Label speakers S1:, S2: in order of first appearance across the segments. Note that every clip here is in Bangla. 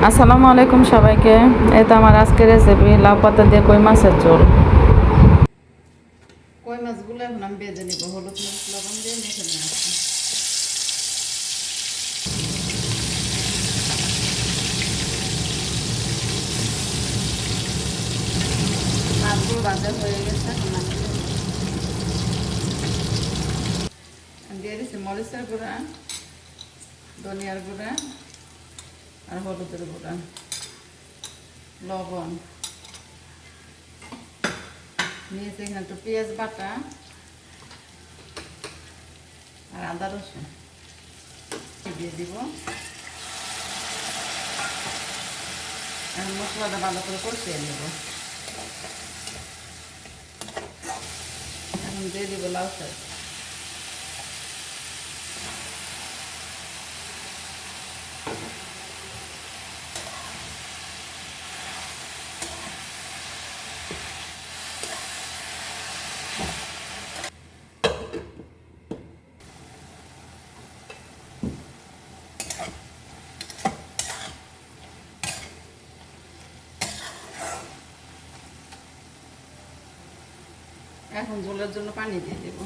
S1: আসসালামু আলাইকুম সবাইকে। এই তো আমার আজকের রেসিপি লাউ পাতা দিয়ে কই মাছের ঝোল। কই মাছগুলো এখন আমি ভেজে নিব, হলুদ মরিচ লবণ দিয়ে মেখে নিয়ে আসছি। মাছগুলো ভাজা হয়ে গেছে, এখন আমি দিয়ে দিচ্ছি মরিচের গুঁড়া, ধনিয়ার গুঁড়া আর হলুদের গুঁড়া, লবণ নিয়েছি। এখানে একটু পেঁয়াজ বাটা আর আদা রসুন দিয়ে দিব। আর মশলাটা ভালো করে কষিয়ে নেব। এখন দিয়ে দিব লাউ শাক। এখন ঝোলের জন্য পানি দিয়ে দেব।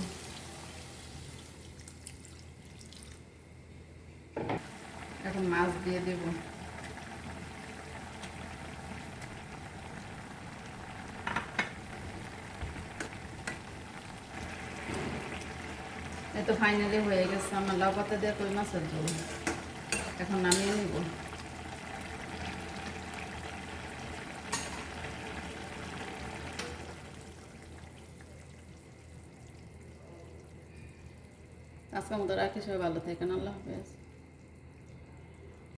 S1: এখন মাছ দিয়ে দেব। এই তো ফাইনালি হয়ে গেছে আমার লাউ পাতা দিয়ে কই মাছের ঝোল। এখন নামিয়ে নিব। আজকের মতো রাখি, সবাই ভালো থাকেন। আল্লাহ হাফেজ।